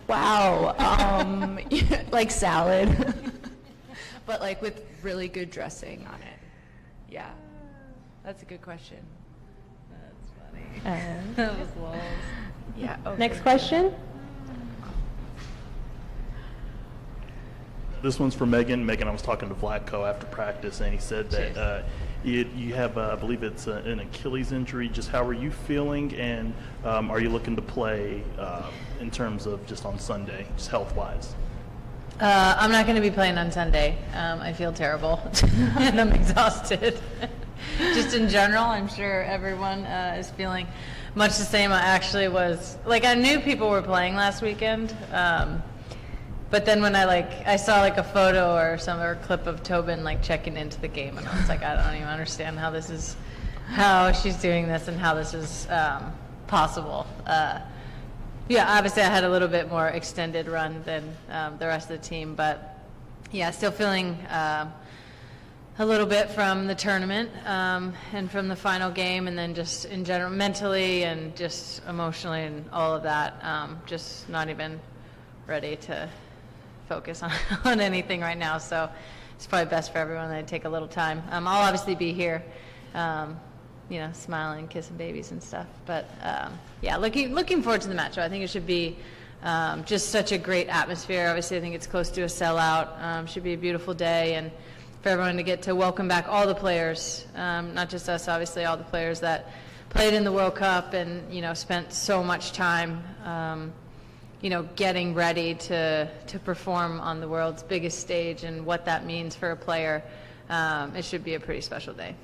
Wow, like salad, but like with really good dressing on it. Yeah, that's a good question. That's funny. That was lols. Yeah. Okay. Next question. This one's for Megan. Megan, I was talking to Vlatko after practice, and he said that you have, I believe it's an Achilles injury. Just how are you feeling, and are you looking to play in terms of just on Sunday, just health-wise? I'm not going to be playing on Sunday. I feel terrible, and I'm exhausted. Just in general, I'm sure everyone is feeling much the same. I actually was, like, I knew people were playing last weekend, but then when I saw like a photo or a clip of Tobin like checking into the game, and I was like, I don't even understand how she's doing this and how this is possible. Yeah, obviously I had a little bit more extended run than the rest of the team, but yeah, still feeling a little bit from the tournament and from the final game, and then just in general, mentally and just emotionally and all of that, just not even ready to focus on anything right now. So it's probably best for everyone that I take a little time. I'll obviously be here, smiling, kissing babies and stuff. But yeah, looking forward to the match. I think it should be just such a great atmosphere. Obviously, I think it's close to a sellout. Should be a beautiful day, and for everyone to get to welcome back all the players, not just us, obviously, all the players that played in the World Cup and spent so much time. Getting ready to perform on the world's biggest stage, and what that means for a player. It should be a pretty special day.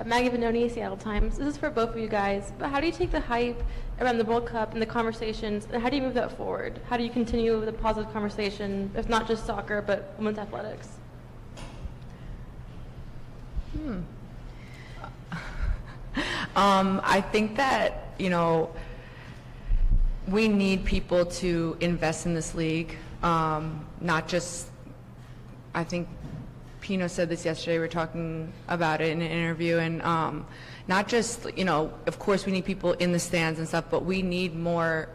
Maggie Benoni, Seattle Times. This is for both of you guys, but how do you take the hype around the World Cup and the conversations, and how do you move that forward? How do you continue the positive conversation, if not just soccer, but women's athletics? I think that, we need people to invest in this league, not just, I think Pino said this yesterday, we were talking about it in an interview, and not just, of course we need people in the stands and stuff, but we need more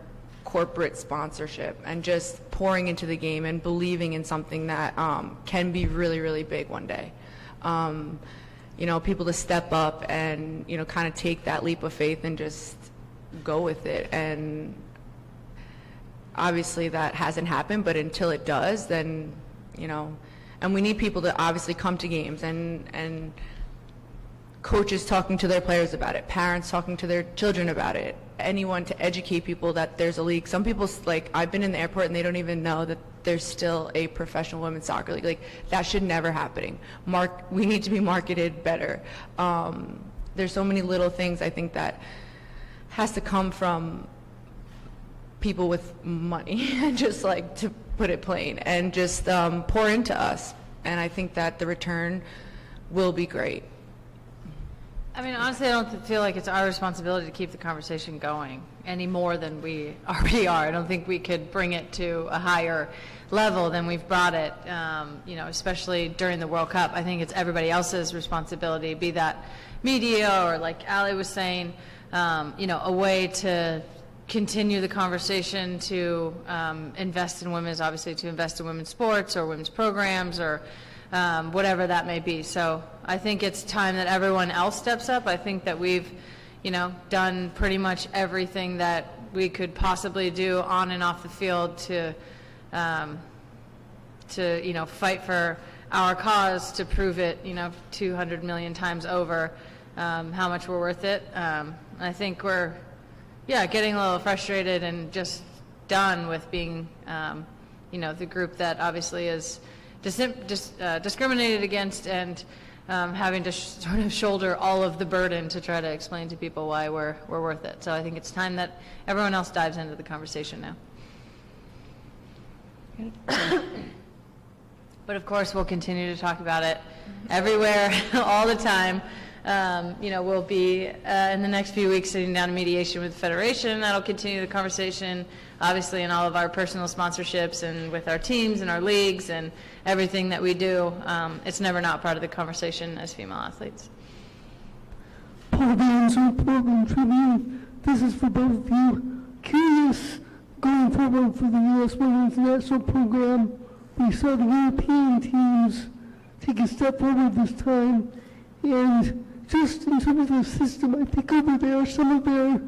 corporate sponsorship and just pouring into the game and believing in something that can be really, really big one day. People to step up and, kind of take that leap of faith and just go with it. And obviously that hasn't happened, but until it does, then, and we need people to obviously come to games, and coaches talking to their players about it, parents talking to their children about it, anyone to educate people that there's a league. Some people, like, I've been in the airport and they don't even know that there's still a professional women's soccer league. Like, that should never happen. We need to be marketed better. There's so many little things I think that has to come from people with money, and just like, to put it plain, and just pour into us. And I think that the return will be great. I mean, honestly, I don't feel like it's our responsibility to keep the conversation going any more than we already are. I don't think we could bring it to a higher level than we've brought it, especially during the World Cup. I think it's everybody else's responsibility, be that media or, like Allie was saying, a way to continue the conversation to invest in women's, obviously to invest in women's sports or women's programs or whatever that may be. So I think it's time that everyone else steps up. I think that we've, done pretty much everything that we could possibly do on and off the field to fight for our cause, to prove it, 200 million times over, how much we're worth it. I think we're, getting a little frustrated and just done with being, the group that obviously is discriminated against, and having to sort of shoulder all of the burden to try to explain to people why we're worth it. So I think it's time that everyone else dives into the conversation now. But of course, we'll continue to talk about it everywhere, all the time. We'll be in the next few weeks sitting down in mediation with the Federation. That'll continue the conversation, obviously, in all of our personal sponsorships and with our teams and our leagues and everything that we do. It's never not part of the conversation as female athletes. Paul Van Zoo Program Tribune. this is for both of you. Curious, going forward for the U.S. Women's National Program, we saw the European teams take a step forward this time, and just in terms of the system, I think over there some of their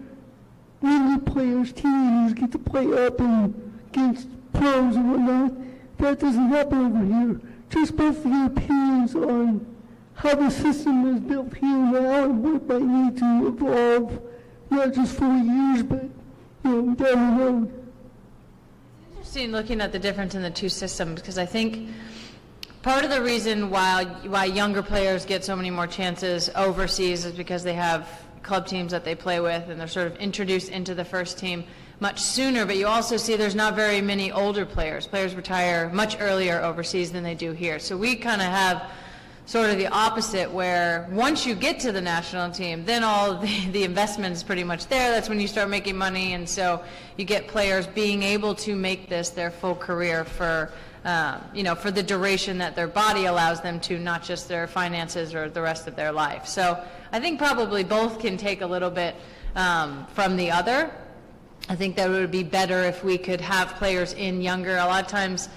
younger players, teenagers, get to play up and against pros and whatnot. That doesn't happen over here. Just both of your opinions on how the system is built here now and what might need to evolve, not just 4 years, but down the road. Interesting looking at the difference in the two systems, because I think part of the reason why younger players get so many more chances overseas is because they have club teams that they play with, and they're sort of introduced into the first team much sooner. But you also see there's not very many older players. Players retire much earlier overseas than they do here. So we kind of have sort of the opposite, where once you get to the national team, then all the investment is pretty much there. That's when you start making money, and so you get players being able to make this their full career for for the duration that their body allows them to, not just their finances or the rest of their life. So I think probably both can take a little bit from the other. I think that it would be better if we could have players in younger. A lot of times,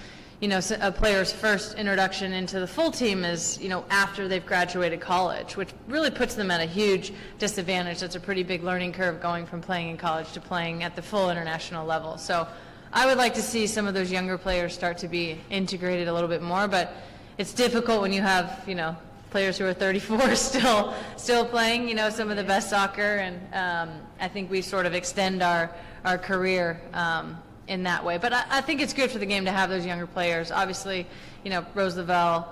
a player's first introduction into the full team is, after they've graduated college, which really puts them at a huge disadvantage. That's a pretty big learning curve going from playing in college to playing at the full international level. So I would like to see some of those younger players start to be integrated a little bit more, but it's difficult when you have, players who are 34 still playing, some of the best soccer, and I think we sort of extend our career in that way. But I think it's good for the game to have those younger players. Obviously, Rose Lavelle,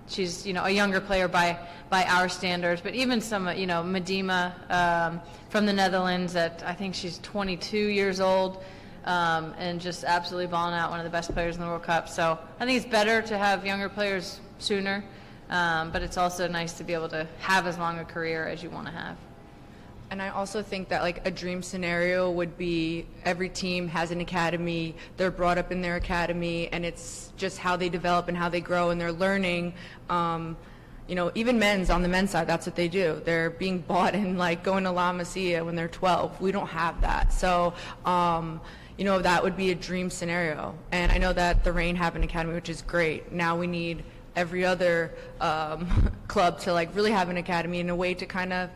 she's, a younger player by our standards, but even some, Medema from the Netherlands, that I think she's 22 years old, and just absolutely balling out, one of the best players in the World Cup. So I think it's better to have younger players sooner, but it's also nice to be able to have as long a career as you want to have. And I also think that like a dream scenario would be every team has an academy, they're brought up in their academy, and it's just how they develop and how they grow, and they're learning. Even on the men's side, that's what they do. They're being bought and like going to La Masia when they're 12. We don't have that. So, that would be a dream scenario. And I know that the Reign have an academy, which is great. Now we need every other club to like really have an academy in a way to kind of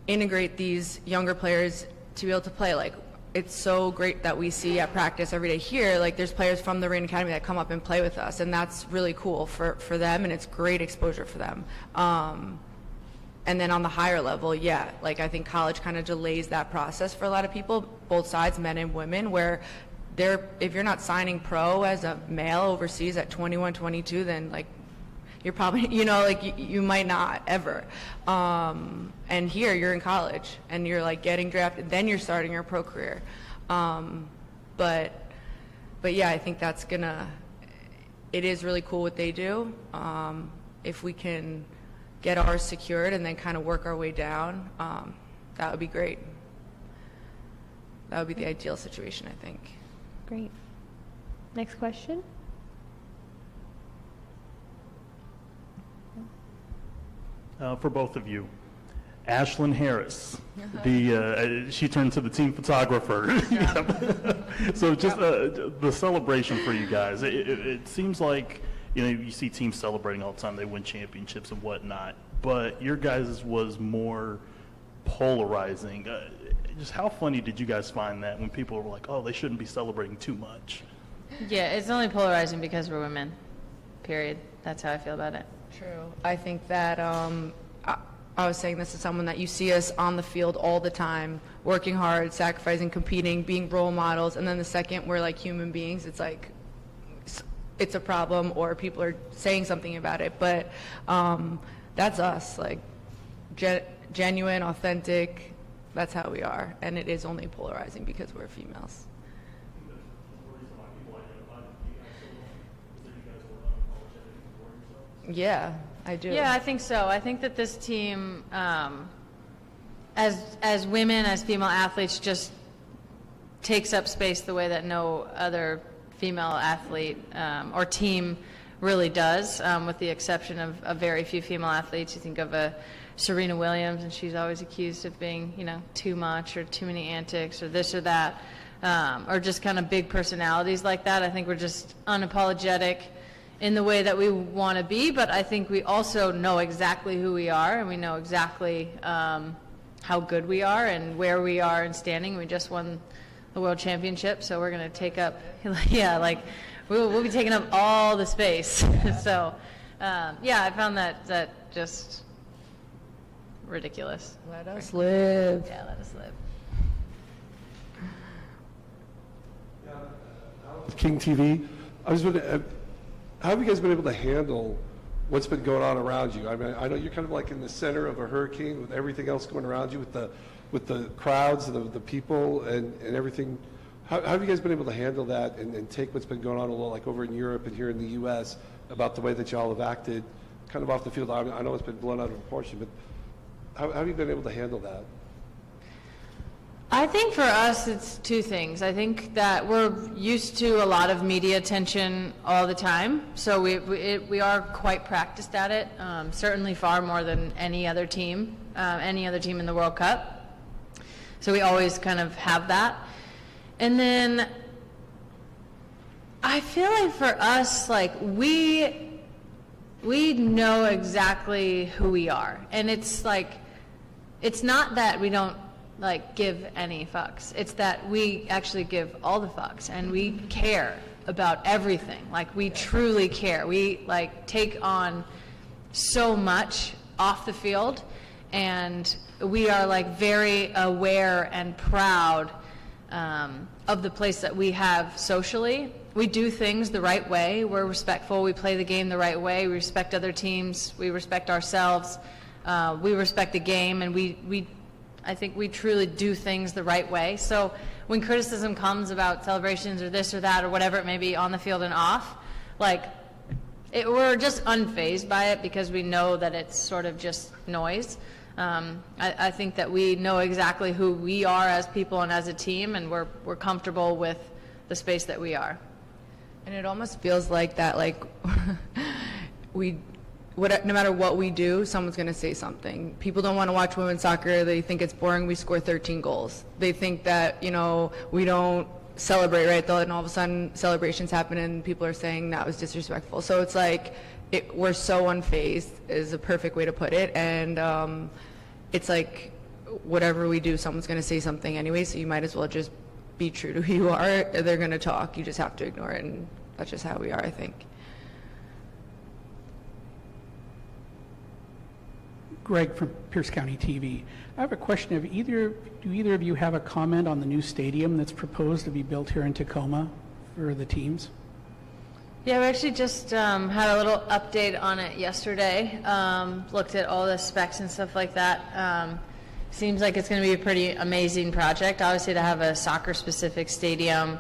integrate these younger players to be able to play. Like, it's so great that we see at practice every day here, like there's players from the Reign Academy that come up and play with us, and that's really cool for them, and it's great exposure for them. And then on the higher level, I think college kind of delays that process for a lot of people, both sides, men and women, where if you're not signing pro as a male overseas at 21, 22, then like you're probably, you might not ever. And here you're in college and you're like getting drafted, then you're starting your pro career. But yeah, I think it is really cool what they do. If we can get ours secured and then kind of work our way down, that would be great. That would be the ideal situation, I think. Great. Next question. For both of you, Ashlyn Harris, she turned to the team photographer. So just the celebration for you guys. It seems like you see teams celebrating all the time. They win championships and whatnot, but your guys was more polarizing. Just how funny did you guys find that when people were like, "Oh, they shouldn't be celebrating too much"? Yeah, it's only polarizing because we're women. Period. That's how I feel about it. True. I think that I was saying this to someone, that you see us on the field all the time, working hard, sacrificing, competing, being role models, and then the second we're like human beings, it's like it's a problem or people are saying something about it. But that's us, like genuine, authentic. That's how we are, and it is only polarizing because we're females. Yeah, I do. Yeah, I think so. I think that this team, as women, as female athletes, just takes up space the way that no other female athlete or team really does, with the exception of very few female athletes. You think of Serena Williams, and she's always accused of being, too much or too many antics or this or that, or just kind of big personalities like that. I think we're just unapologetic in the way that we want to be, but I think we also know exactly who we are, and we know exactly how good we are and where we are in standing. We just won the World Championship, so we're going to take up, we'll be taking up all the space. So, I found that just ridiculous. Let us live. Yeah, let us live. King TV. I was wondering, how have you guys been able to handle what's been going on around you? I mean, I know you're kind of like in the center of a hurricane with everything else going around you, with the crowds and the people and everything. How have you guys been able to handle that and take what's been going on a little like over in Europe and here in the U.S. about the way that y'all have acted kind of off the field? I know it's been blown out of proportion, but how have you been able to handle that? I think for us, it's two things. I think that we're used to a lot of media attention all the time, so we are quite practiced at it, certainly far more than any other team in the World Cup. So we always kind of have that. And then I feel like for us, like we know exactly who we are. And it's like, it's not that we don't give any fucks. It's that we actually give all the fucks, and we care about everything. Like, we truly care. We take on so much off the field, and we are very aware and proud of the place that we have socially. We do things the right way. We're respectful. We play the game the right way. We respect other teams. We respect ourselves. We respect the game, and I think we truly do things the right way. So when criticism comes about celebrations or this or that or whatever it may be on the field and off, we're just unfazed by it because we know that it's sort of just noise. I think that we know exactly who we are as people and as a team, and we're comfortable with the space that we are. And it almost feels like that, no matter what we do, someone's going to say something. People don't want to watch women's soccer. They think it's boring. We score 13 goals. They think that, we don't celebrate, right? And all of a sudden celebrations happen and people are saying that was disrespectful. So it's we're so unfazed is a perfect way to put it. And it's like whatever we do, someone's going to say something anyway. So you might as well just be true to who you are. They're going to talk. You just have to ignore it. And that's just how we are, I think. Greg from Pierce County TV. I have a question. Do either of you have a comment on the new stadium that's proposed to be built here in Tacoma for the teams? Yeah, we actually just had a little update on it yesterday. Looked at all the specs and stuff like that. Seems like it's going to be a pretty amazing project. Obviously, to have a soccer-specific stadium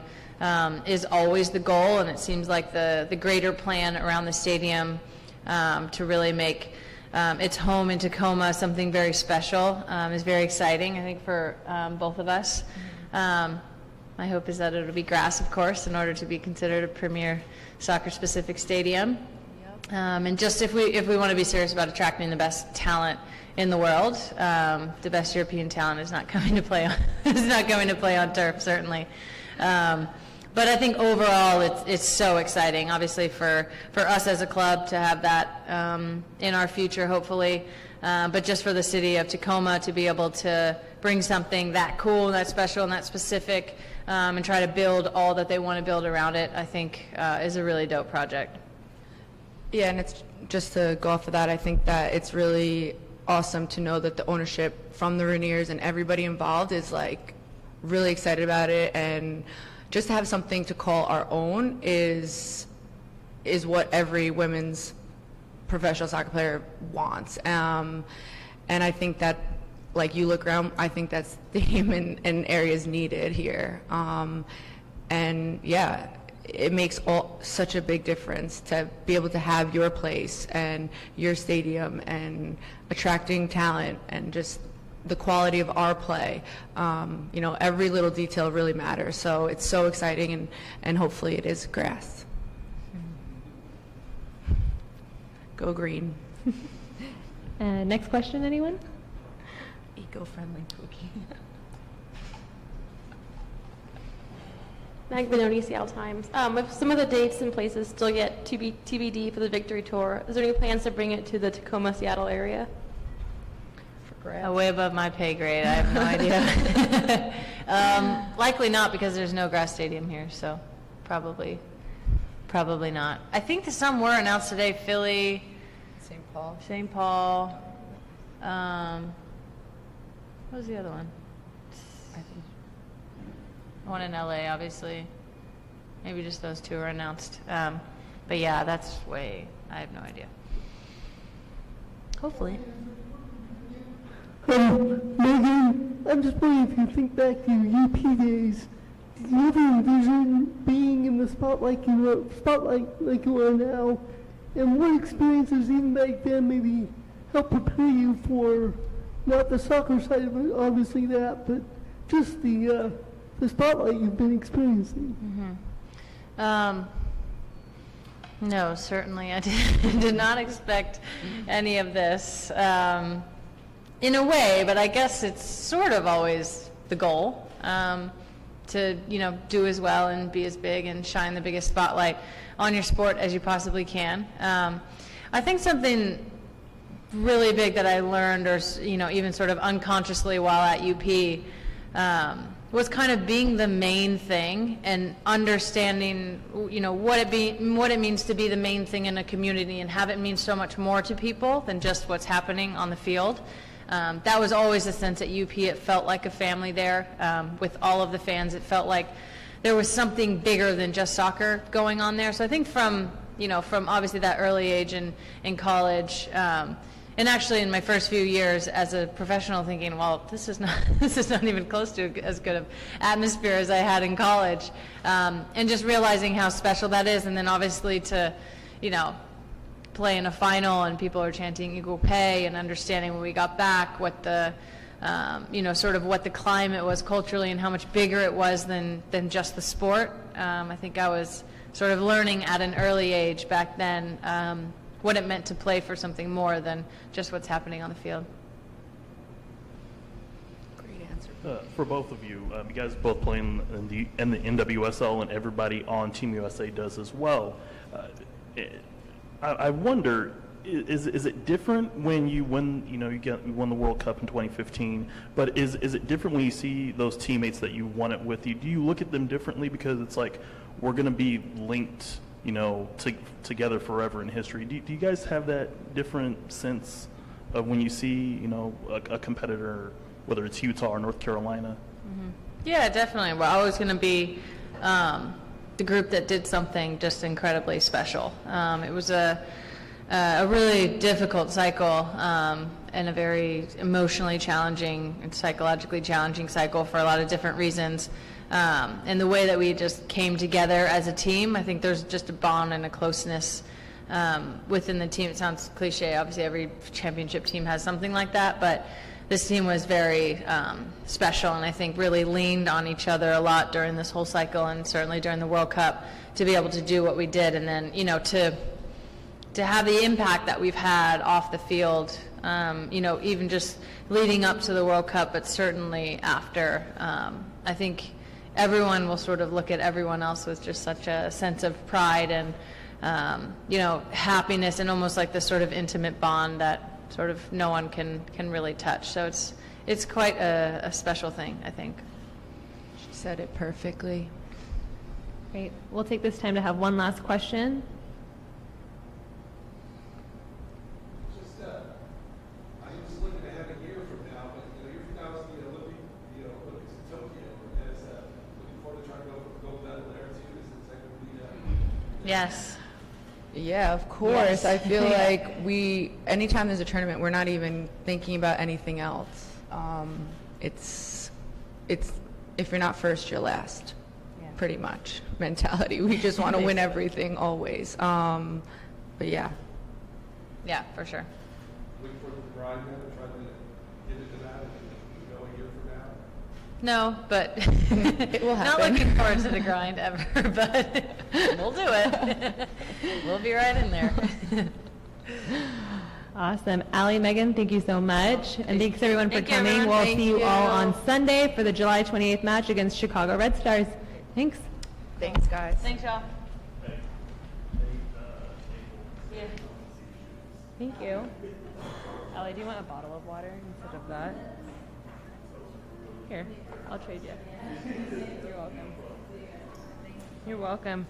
is always the goal, and it seems like the greater plan around the stadium to really make its home in Tacoma something very special is very exciting, I think, for both of us. My hope is that it'll be grass, of course, in order to be considered a premier soccer-specific stadium. And just if we want to be serious about attracting the best talent in the world, the best European talent is not coming to play on turf, certainly. But I think overall it's so exciting, obviously, for us as a club to have that in our future, hopefully. But just for the city of Tacoma to be able to bring something that cool and that special and that specific and try to build all that they want to build around it, I think is a really dope project. Yeah, and it's just to go off of that, I think that it's really awesome to know that the ownership from the Rainiers and everybody involved is really excited about it, and just to have something to call our own is what every women's professional soccer player wants. And I think that, you look around, I think that's the aim and areas needed here. And yeah, it makes such a big difference to be able to have your place and your stadium and attracting talent and just the quality of our play. Every little detail really matters. So it's so exciting, and hopefully it is grass. Go green. Next question, anyone? Eco-friendly cookie. Mag Benoni, Seattle Times. If some of the dates and places still get to be TBD for the Victory Tour, is there any plans to bring it to the Tacoma, Seattle area? Way above my pay grade. I have no idea. Likely not, because there's no grass stadium here, so probably not. I think that some were announced today. Philly, St. Paul. What was the other one? One in LA, obviously. Maybe just those two were announced. But yeah, that's I have no idea. Hopefully. Megan, I'm just wondering if you think back to your UP days, did you ever envision being in the spotlight like you are now? And what experiences even back then maybe helped prepare you for not the soccer side of it, obviously that, but just the spotlight you've been experiencing? No, certainly I did not expect any of this. In a way, but I guess it's sort of always the goal, to do as well and be as big and shine the biggest spotlight on your sport as you possibly can. I think something really big that I learned, or even sort of unconsciously while at UP, was kind of being the main thing and understanding, what it means to be the main thing in a community and have it mean so much more to people than just what's happening on the field. That was always the sense at UP. It felt like a family there with all of the fans. It felt like there was something bigger than just soccer going on there. So I think from obviously that early age in college, and actually in my first few years as a professional, thinking, well, this is not even close to as good of atmosphere as I had in college, and just realizing how special that is, and then obviously to, play in a final and people are chanting equal pay, and understanding when we got back what the sort of what the climate was culturally and how much bigger it was than just the sport. I think I was sort of learning at an early age back then what it meant to play for something more than just what's happening on the field. Great answer. For both of you, you guys both play in the NWSL, and everybody on Team USA does as well. I wonder, is it different when you win? You won the World Cup in 2015, but is it different when you see those teammates that you won it with? Do you look at them differently because it's like we're going to be linked, together forever in history? Do you guys have that different sense of when you see, a competitor, whether it's Utah or North Carolina? Mm-hmm. Yeah, definitely. We're always going to be the group that did something just incredibly special. It was a really difficult cycle and a very emotionally challenging and psychologically challenging cycle for a lot of different reasons. And the way that we just came together as a team, I think there's just a bond and a closeness within the team. It sounds cliche, obviously every championship team has something like that, but this team was very special, and I think really leaned on each other a lot during this whole cycle, and certainly during the World Cup, to be able to do what we did, and then to have the impact that we've had off the field, even just leading up to the World Cup, but certainly after. I think everyone will sort of look at everyone else with just such a sense of pride and happiness, and almost like this sort of intimate bond that sort of no one can really touch. So it's quite a special thing, I think. She said it perfectly. Great. We'll take this time to have one last question. I was looking ahead a year from now, but a year from now is the Olympics in Tokyo. And looking forward to trying to go for the gold medal there too. Is that going to be? Yes. Yeah, of course. Yes. I feel like anytime there's a tournament, we're not even thinking about anything else. It's if you're not first, you're last, pretty much mentality. We just want to win everything always. But yeah. Yeah, for sure. Looking forward to the grind then and trying to get into that and go a year from now? No, but It will not happen. looking forward to the grind ever, but we'll do it. We'll be right in there. Awesome. Allie, Megan, thank you so much. And thanks everyone for Thank you, coming. everyone. We'll Thank see you all you. on Sunday for the July 28th match against Chicago Red Stars. Thanks. Thanks, guys. Thanks, y'all. Thank you. Allie, do you want a bottle of water instead of that? Here, I'll trade you. You're welcome. You're welcome.